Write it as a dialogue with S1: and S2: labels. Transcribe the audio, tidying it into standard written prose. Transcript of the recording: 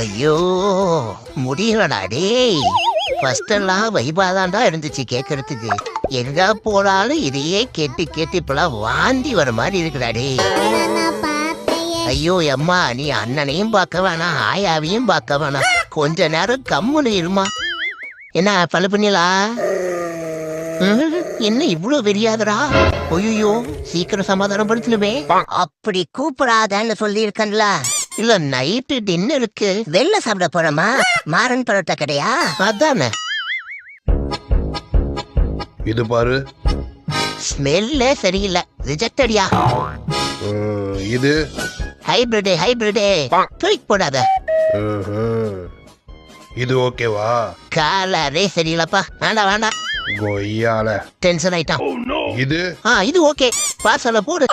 S1: ஐயோ முடியலடா டேய். ஃபர்ஸ்ட் எல்லாம் வைபாதான்டா இருந்துச்சு கேட்கறதுக்கு. எங்க போனாலும் இதையே கேட்டு கேட்டு இப்பெல்லாம் வாந்தி வர மாதிரி இருக்குடா டேய். ஐயோ அம்மா, நீ அண்ணனையும் பார்க்க வேணாம், ஆயாவையும் பார்க்க வேணாம், கொஞ்ச நேரம் கம்முன்னு இருமா. என்ன பல பண்ணிலா? என்ன இவ்வளவு வெறியாதரா? ஐயோ சீக்கிரம் சமாதானம் படுத்தணுமே. அப்படி கூப்பிடாதான்னு சொல்லி இருக்கல. இல்ல நைட்டு டின்னருக்கு வெளில சாப்பிட போறோமா? மாறன் பரோட்டா கடையா? அதானே.
S2: இது பாரு,
S1: ஸ்மெல்லே சரியில்லை, ரிஜெக்டடியா.
S2: இது
S1: ஹைபிரிடே தூக்கி போடாத.
S2: இது ஓகேவா?
S1: கலரே சரியில்லப்பா, வேண்டாம்.
S2: கொய்யால
S1: டென்ஷன் ஆயிட்டான்.
S2: இது
S1: இது ஓகே, பார்சல போடு.